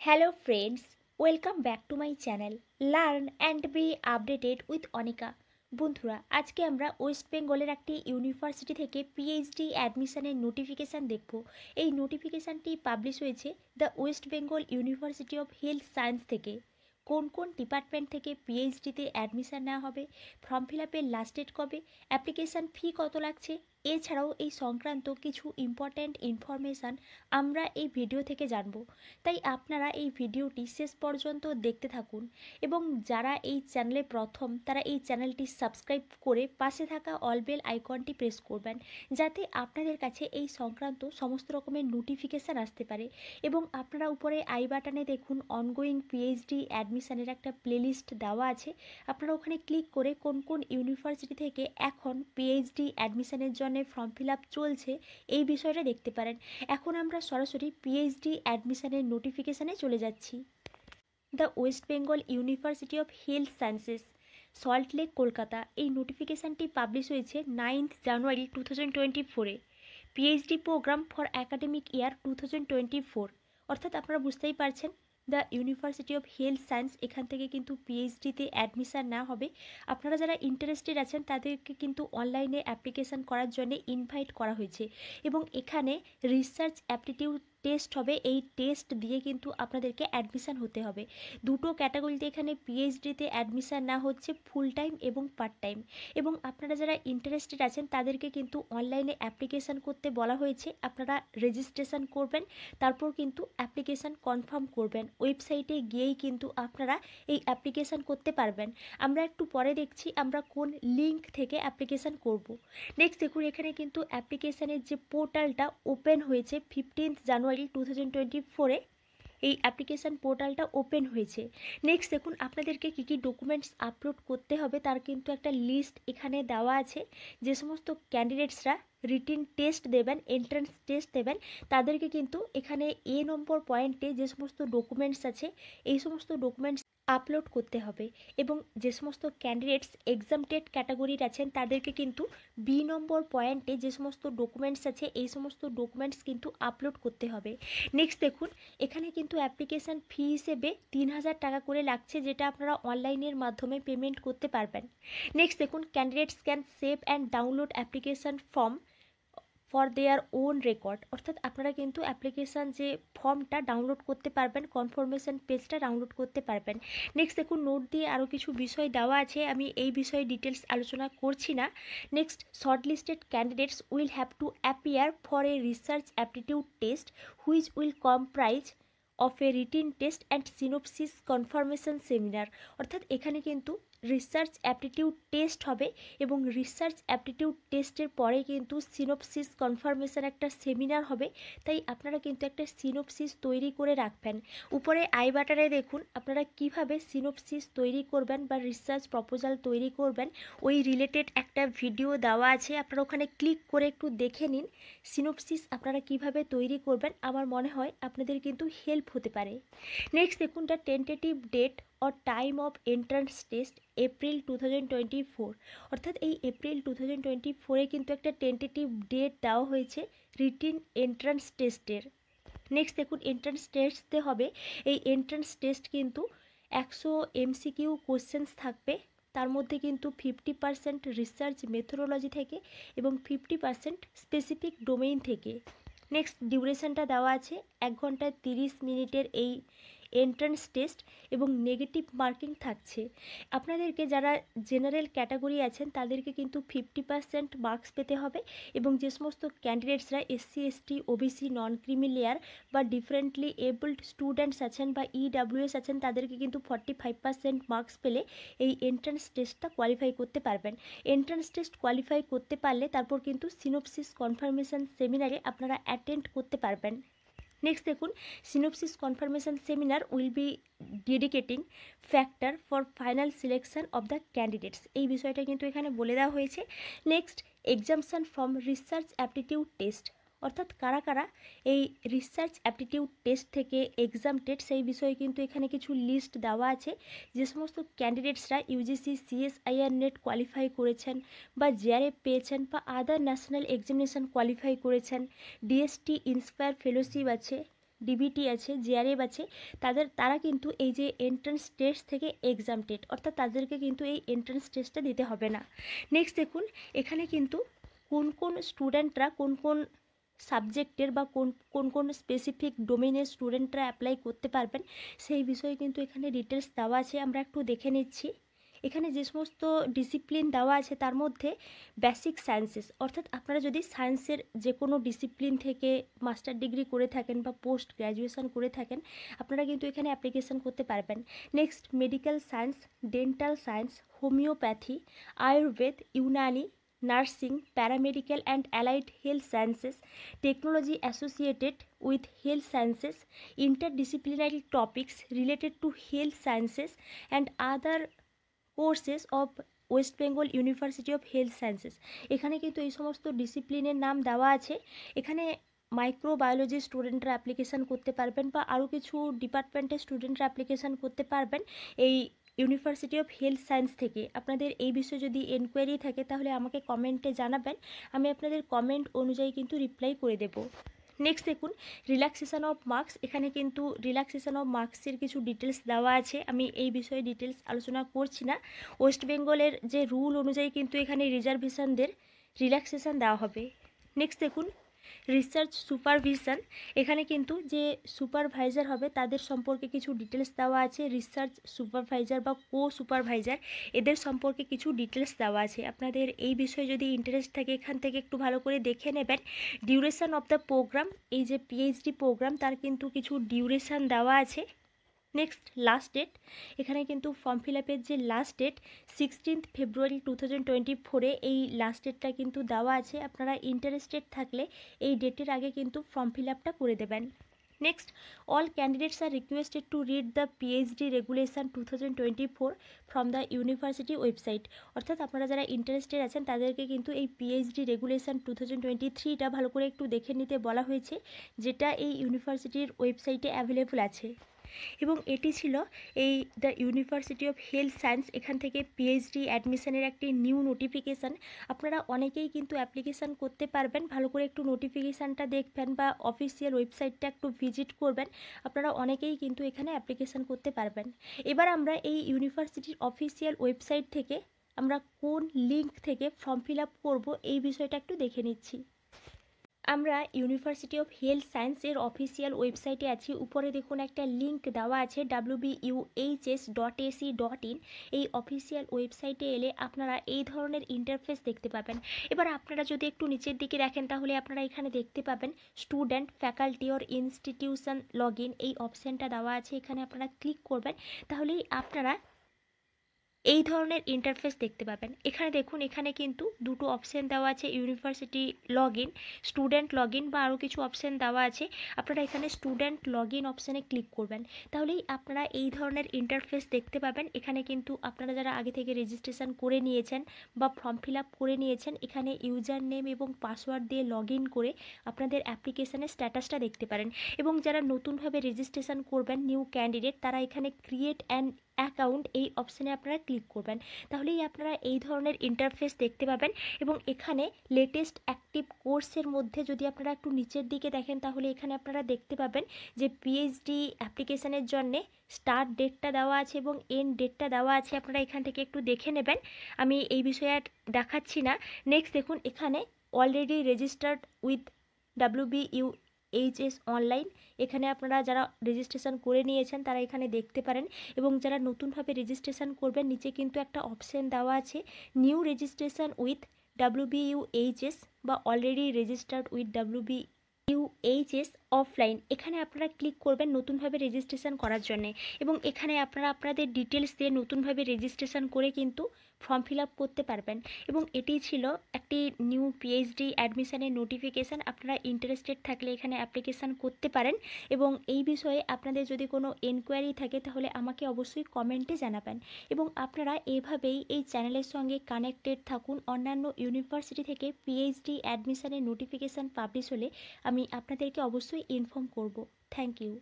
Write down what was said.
Hello friends, welcome back to my channel Learn and be updated with Anika. বন্ধুরা, আজকে আমরা West বেঙ্গলের একটি ইউনিভার্সিটি থেকে পিএইচডি অ্যাডমিশনের নোটিফিকেশান দেখব। এই নোটিফিকেশানটি পাবলিশ হয়েছে the West Bengal University of Health science থেকে। কোন কোন ডিপার্টমেন্ট থেকে পিএইচডিতে অ্যাডমিশান নেওয়া হবে, ফর্ম ফিল আপের লাস্ট ডেট কবে, অ্যাপ্লিকেশান ফি কত লাগছে, এছাড়াও এই সংক্রান্ত কিছু ইম্পর্ট্যান্ট ইনফরমেশান আমরা এই ভিডিও থেকে জানব। তাই আপনারা এই ভিডিওটি শেষ পর্যন্ত দেখতে থাকুন এবং যারা এই চ্যানেলে প্রথম তারা এই চ্যানেলটি সাবস্ক্রাইব করে পাশে থাকা অল বেল আইকনটি প্রেস করবেন, যাতে আপনাদের কাছে এই সংক্রান্ত সমস্ত রকমের নোটিফিকেশান আসতে পারে। এবং আপনারা উপরে আই বাটনে দেখুন অনগোয়িং পিএইচডি অ্যাডমিশনের একটা প্লেলিস্ট দেওয়া আছে। আপনারা ওখানে ক্লিক করে কোন কোন ইউনিভার্সিটি থেকে এখন পিএইচডি অ্যাডমিশনের জন্য ফর্ম ফিল আপ চলছে এই বিষয়টা দেখতে পারেন। এখন আমরা সরাসরি পিএইচডি অ্যাডমিশনের নোটিফিকেশানে চলে যাচ্ছি। The West Bengal University of Health Sciences, Salt Lake, Kolkata. এই নোটিফিকেশানটি পাবলিশ হয়েছে 9 জানুয়ারি 2024-এ। PhD program for academic year 2024, অর্থাৎ আপনারা বুঝতেই পারছেন the University of Health Science, এখান থেকে কিন্তু পিএইচডিতে অ্যাডমিশান নেওয়া হবে। আপনারা যারা ইন্টারেস্টেড আছেন তাদেরকে কিন্তু অনলাইনে অ্যাপ্লিকেশান করার জন্য ইনভাইট করা হয়েছে এবং এখানে রিসার্চ অ্যাপটিটিউড টেস্ট হবে। এই টেস্ট দিয়ে কিন্তু আপনাদেরকে অ্যাডমিশান হতে হবে। দুটো ক্যাটাগরিতে এখানে পিএইচডিতে অ্যাডমিশান না হচ্ছে, ফুল টাইম এবং পার্ট টাইম। এবং আপনারা যারা ইন্টারেস্টেড আছেন তাদেরকে কিন্তু অনলাইনে অ্যাপ্লিকেশান করতে বলা হয়েছে। আপনারা রেজিস্ট্রেশন করবেন, তারপর কিন্তু অ্যাপ্লিকেশান কনফার্ম করবেন। ওয়েবসাইটে গিয়েই কিন্তু আপনারা এই অ্যাপ্লিকেশান করতে পারবেন। আমরা একটু পরে দেখছি আমরা কোন লিঙ্ক থেকে অ্যাপ্লিকেশান করব। নেক্সট দেখুন, এখানে কিন্তু অ্যাপ্লিকেশানের যে পোর্টালটা ওপেন হয়েছে 15 জানুয়ারি 2024-এ এই অ্যাপ্লিকেশান পোর্টালটা ওপেন হয়েছে। নেক্সট দেখুন, আপনাদেরকে কী কী ডকুমেন্টস আপলোড করতে হবে তার কিন্তু একটা লিস্ট এখানে দেওয়া আছে। যে সমস্ত ক্যান্ডিডেটসরা রিটিন টেস্ট দেবেন, এন্ট্রান্স টেস্ট দেবেন, তাদেরকে কিন্তু এখানে এ নম্বর পয়েন্টে যে সমস্ত ডকুমেন্টস আছে এই সমস্ত ডকুমেন্টস আপলোড করতে হবে। এবং যে সমস্ত ক্যান্ডিডেটস এক্সামটেড ক্যাটাগরির আছেন তাদেরকে কিন্তু বি নম্বর পয়েন্টে যে সমস্ত ডকুমেন্টস আছে এই সমস্ত ডকুমেন্টস কিন্তু আপলোড করতে হবে। নেক্সট দেখুন, এখানে কিন্তু অ্যাপ্লিকেশান ফি হিসেবে 3000 টাকা করে লাগছে, যেটা আপনারা অনলাইনের মাধ্যমে পেমেন্ট করতে পারবেন। নেক্সট দেখুন, candidates can save and download application form for their own record, অর্থাৎ আপনারা কিন্তু অ্যাপ্লিকেশান যে ফর্মটা ডাউনলোড করতে পারবেন, কনফার্মেশন পেজটা ডাউনলোড করতে পারবেন। নেক্সট দেখুন, নোট দিয়ে আরও কিছু বিষয় দেওয়া আছে, আমি এই বিষয়ে ডিটেলস আলোচনা করছি না। Next, shortlisted candidates will have to appear for a research aptitude test which will comprise of A written test and synopsis confirmation seminar, অর্থাৎ এখানে কিন্তু রিসার্চ অ্যাপটিটিউড টেস্ট হবে এবং রিসার্চ অ্যাপটিটিউড টেস্টের পরে কিন্তু সিনোপসিস কনফার্মেশন একটা সেমিনার হবে। তাই আপনারা কিন্তু একটা সিনোপসিস তৈরি করে রাখবেন। উপরে আই বাটনে দেখুন আপনারা কিভাবে সিনোপসিস তৈরি করবেন বা রিসার্চ প্রপোজাল তৈরি করবেন, ওই রিলেটেড একটা ভিডিও দেওয়া আছে, আপনারা ওখানে ক্লিক করে একটু দেখে নিন সিনোপসিস আপনারা কিভাবে তৈরি করবেন। আমার মনে হয় আপনাদের কিন্তু হেল্প হতে পারে। নেক্সট দেখুন, the tentative date or time of entrance test April 2024, অর্থাৎ এই এপ্রিল 2024-এ কিন্তু একটা টেন্টেটিভ ডেট দেওয়া হয়েছে রিটিন এন্ট্রান্স টেস্টের। নেক্সট দেখুন, এন্ট্রান্স টেস্টে হবে, এই এন্ট্রান্স টেস্ট কিন্তু 100 MCQ কোশ্চেন্স থাকবে। তার মধ্যে কিন্তু 50% রিসার্চ মেথোডোলজি থেকে এবং 50% স্পেসিফিক ডোমেইন থেকে। নেক্সট ডিউরেশনটা দেওয়া আছে 1 ঘন্টা 30 মিনিটের এই এন্ট্রান্স টেস্ট এবং নেগেটিভ মার্কিং থাকছে। আপনাদেরকে যারা জেনারেল ক্যাটাগরি আছেন তাদেরকে কিন্তু 50% মার্কস পেতে হবে এবং যে সমস্ত ক্যান্ডিডেটসরা SC ST OBC নন ক্রিমি লেয়ার বা ডিফারেন্টলি এবলড স্টুডেন্টস আছেন বা EWS আছেন তাদেরকে কিন্তু 45% মার্কস পেলে এই এন্ট্রান্স টেস্টটা কোয়ালিফাই করতে পারবেন। এন্ট্রান্স টেস্ট কোয়ালিফাই করতে পারলে তারপর কিন্তু সিনোপসিস কনফার্মেশন সেমিনারে আপনারা অ্যাটেন্ড করতে পারবেন। নেক্সট দেখুন, synopsis confirmation seminar will be ডেডিকেটিং factor for final selection of the candidates, এই বিষয়টা কিন্তু এখানে বলে দেওয়া হয়েছে। Next, exemption from research aptitude test, অর্থাৎ কারা কারা এই রিসার্চ অ্যাপটিটিউড টেস্ট থেকে এক্সামটেড সেই বিষয়ে কিন্তু এখানে কিছু লিস্ট দেওয়া আছে। যে সমস্ত ক্যান্ডিডেটসরা ইউজিসি CSIR নেট কোয়ালিফাই করেছেন বা JRF পেয়েছেন বা আদার ন্যাশনাল এক্সামিনেশন কোয়ালিফাই করেছেন, DST ইন্সপায়ার ফেলোশিপ আছে, ডিবিটি আছে, জেআরএফ আছে, তারা কিন্তু এই যে এন্ট্রান্স টেস্ট থেকে এক্সামটেড, অর্থাৎ তাদেরকে কিন্তু এই এন্ট্রান্স টেস্টটা দিতে হবে না। নেক্সট দেখুন এখানে কিন্তু কোন কোন স্টুডেন্টরা কোন কোন সাবজেক্টের বা কোন কোন স্পেসিফিক ডোমেনের স্টুডেন্টরা অ্যাপ্লাই করতে পারবেন সেই বিষয়ে কিন্তু এখানে ডিটেলস দেওয়া আছে। আমরা একটু দেখে নিচ্ছি। এখানে যে সমস্ত ডিসিপ্লিন দেওয়া আছে তার মধ্যে বেসিক সায়েন্সেস, অর্থাৎ আপনারা যদি সায়েন্সের যে কোনো ডিসিপ্লিন থেকে মাস্টার ডিগ্রি করে থাকেন বা পোস্ট গ্র্যাজুয়েশন করে থাকেন, আপনারা কিন্তু এখানে অ্যাপ্লিকেশন করতে পারবেন। Next medical science, dental science, homeopathy, Ayurveda, Unani, nursing, paramedical and allied health sciences, technology associated with health sciences, interdisciplinary topics related to health sciences and other courses of West Bengal University of Health sciences. এখানে কিন্তু এই সমস্ত ডিসিপ্লিনের নাম দেওয়া আছে। এখানে microbiology স্টুডেন্টরা application করতে পারবেন বা আরও কিছু ডিপার্টমেন্টের স্টুডেন্টরা অ্যাপ্লিকেশান করতে পারবেন এই ইউনিভার্সিটি অফ হেলথ সায়েন্স থেকে। আপনাদের এই বিষয়ে যদি এনকোয়ারি থাকে তাহলে আমাকে কমেন্টে জানাবেন, আমি আপনাদের কমেন্ট অনুযায়ী কিন্তু রিপ্লাই করে দেবো। নেক্সট দেখুন রিল্যাক্সেশন অফ মার্কস। এখানে কিন্তু রিল্যাক্সেশন অফ মার্কসের কিছু ডিটেলস দেওয়া আছে, আমি এই বিষয়ে ডিটেলস আলোচনা করছি না। ওয়েস্ট বেঙ্গলের যে রুল অনুযায়ী কিন্তু এখানে রিজার্ভেশনদের রিল্যাক্সেশন দেওয়া হবে। নেক্সট দেখুন রিসার্চ সুপারভিশন। এখানে কিন্তু যে সুপারভাইজার হবে তাদের সম্পর্কে কিছু ডিটেলস দেওয়া আছে। রিসার্চ সুপারভাইজার বা কো সুপারভাইজার এদের সম্পর্কে কিছু ডিটেলস দেওয়া আছে। আপনাদের এই বিষয়ে যদি ইন্টারেস্ট থাকে এখান থেকে একটু ভালো করে দেখে নেবেন। ডিউরেশন অফ দ্য প্রোগ্রাম, এই যে পিএইচডি প্রোগ্রাম তার কিন্তু কিছু ডিউরেশন দেওয়া আছে। নেক্সট লাস্ট ডেট, এখানে কিন্তু ফর্ম ফিল আপের যে লাস্ট ডেট 16 ফেব্রুয়ারি 2024 এই লাস্ট ডেটটা কিন্তু দেওয়া আছে। আপনারা ইন্টারেস্টেড থাকলে এই ডেটের আগে কিন্তু ফর্ম ফিল আপটা করে দেবেন। Next all candidates are requested to read the PhD regulation 2024 from the university website. অর্থাৎ আপনারা যারা ইন্টারেস্টেড আছেন তাদেরকে কিন্তু এই পিএইচডি রেগুলেশন 2023টা ভালো করে একটু দেখে নিতে বলা হয়েছে, যেটা এই ইউনিভার্সিটির ওয়েবসাইটে অ্যাভেলেবল আছে। এবং এটি ছিল এই the University of Health Science এখান থেকে পিএইচডি অ্যাডমিশনের একটি নিউ নোটিফিকেশান। আপনারা অনেকেই কিন্তু অ্যাপ্লিকেশান করতে পারবেন, ভালো করে একটু নোটিফিকেশানটা দেখবেন বা অফিসিয়াল ওয়েবসাইটটা একটু ভিজিট করবেন, আপনারা অনেকেই কিন্তু এখানে অ্যাপ্লিকেশান করতে পারবেন। এবার আমরা এই ইউনিভার্সিটির অফিসিয়াল ওয়েবসাইট থেকে আমরা কোন লিঙ্ক থেকে ফর্ম ফিল আপ করবো এই বিষয়টা একটু দেখে নিচ্ছি। আমরা ইউনিভার্সিটি অফ হেলথ সায়েন্সের অফিসিয়াল ওয়েবসাইটে আছি। উপরে দেখুন একটা লিঙ্ক দেওয়া আছে wbuhs.ac.in। এই অফিসিয়াল ওয়েবসাইটে এলে আপনারা এই ধরনের ইন্টারফেস দেখতে পাবেন। এবার আপনারা যদি একটু নিচের দিকে দেখেন তাহলে আপনারা এখানে দেখতে পাবেন student, faculty or institution log in, এই অপশানটা দেওয়া আছে। এখানে আপনারা ক্লিক করবেন তাহলেই আপনারা এই ধরনের ইন্টারফেস দেখতে পাবেন। এখানে দেখুন এখানে কিন্তু দুটো অপশান দেওয়া আছে, university log in, student log in বা আরও কিছু অপশান দেওয়া আছে। আপনারা এখানে স্টুডেন্ট লগ ইন অপশানে ক্লিক করবেন তাহলেই আপনারা এই ধরনের ইন্টারফেস দেখতে পাবেন। এখানে কিন্তু আপনারা যারা আগে থেকে রেজিস্ট্রেশন করে নিয়েছেন বা ফর্ম ফিল আপ করে নিয়েছেন এখানে ইউজার নেম এবং পাসওয়ার্ড দিয়ে লগ ইন করে আপনাদের অ্যাপ্লিকেশানের স্ট্যাটাসটা দেখতে পারেন। এবং যারা নতুনভাবে রেজিস্ট্রেশন করবেন নিউ ক্যান্ডিডেট তারা এখানে ক্রিয়েট অ্যান্ড অ্যাকাউন্ট এই অপশানে আপনারা ক্লিক করবেন তাহলেই আপনারা এই ধরনের ইন্টারফেস দেখতে পাবেন। এবং এখানে লেটেস্ট অ্যাক্টিভ কোর্সের মধ্যে যদি আপনারা একটু নিচের দিকে দেখেন তাহলে এখানে আপনারা দেখতে পাবেন যে পিএইচডি অ্যাপ্লিকেশানের জন্যে স্টার্ট ডেটটা দেওয়া আছে এবং এন্ড ডেটটা দেওয়া আছে। আপনারা এখান থেকে একটু দেখে নেবেন, আমি এই বিষয়ে আর দেখাচ্ছি না। নেক্সট দেখুন এখানে already registered with WBUHS online, এখানে আপনারা যারা রেজিস্ট্রেশন করে নিয়েছেন তারা এখানে দেখতে পারেন। এবং যারা নতুনভাবে রেজিস্ট্রেশন করবেন নিচে কিন্তু একটা অপশান দেওয়া আছে নিউ রেজিস্ট্রেশন উইথ WBUHS বা already registered with WBUHS offline, এখানে আপনারা ক্লিক করবেন নতুনভাবে রেজিস্ট্রেশন করার জন্যে। এবং এখানে আপনারা আপনাদের ডিটেলস দিয়ে নতুনভাবে রেজিস্ট্রেশন করে কিন্তু ফর্ম ফিল আপ করতে পারবেন। এবং এটি ছিল একটি নিউ পিএইচডি অ্যাডমিশানের নোটিফিকেশান। আপনারা ইন্টারেস্টেড থাকলে এখানে অ্যাপ্লিকেশান করতে পারেন। এবং এই বিষয়ে আপনাদের যদি কোনো এনকোয়ারি থাকে তাহলে আমাকে অবশ্যই কমেন্টে জানাবেন। এবং আপনারা এভাবেই এই চ্যানেলের সঙ্গে কানেক্টেড থাকুন। অন্যান্য ইউনিভার্সিটি থেকে পিএইচডি অ্যাডমিশানের নোটিফিকেশান পাবলিশ হলে আমি আপনাদেরকে অবশ্যই ইনফর্ম করব। Thank you.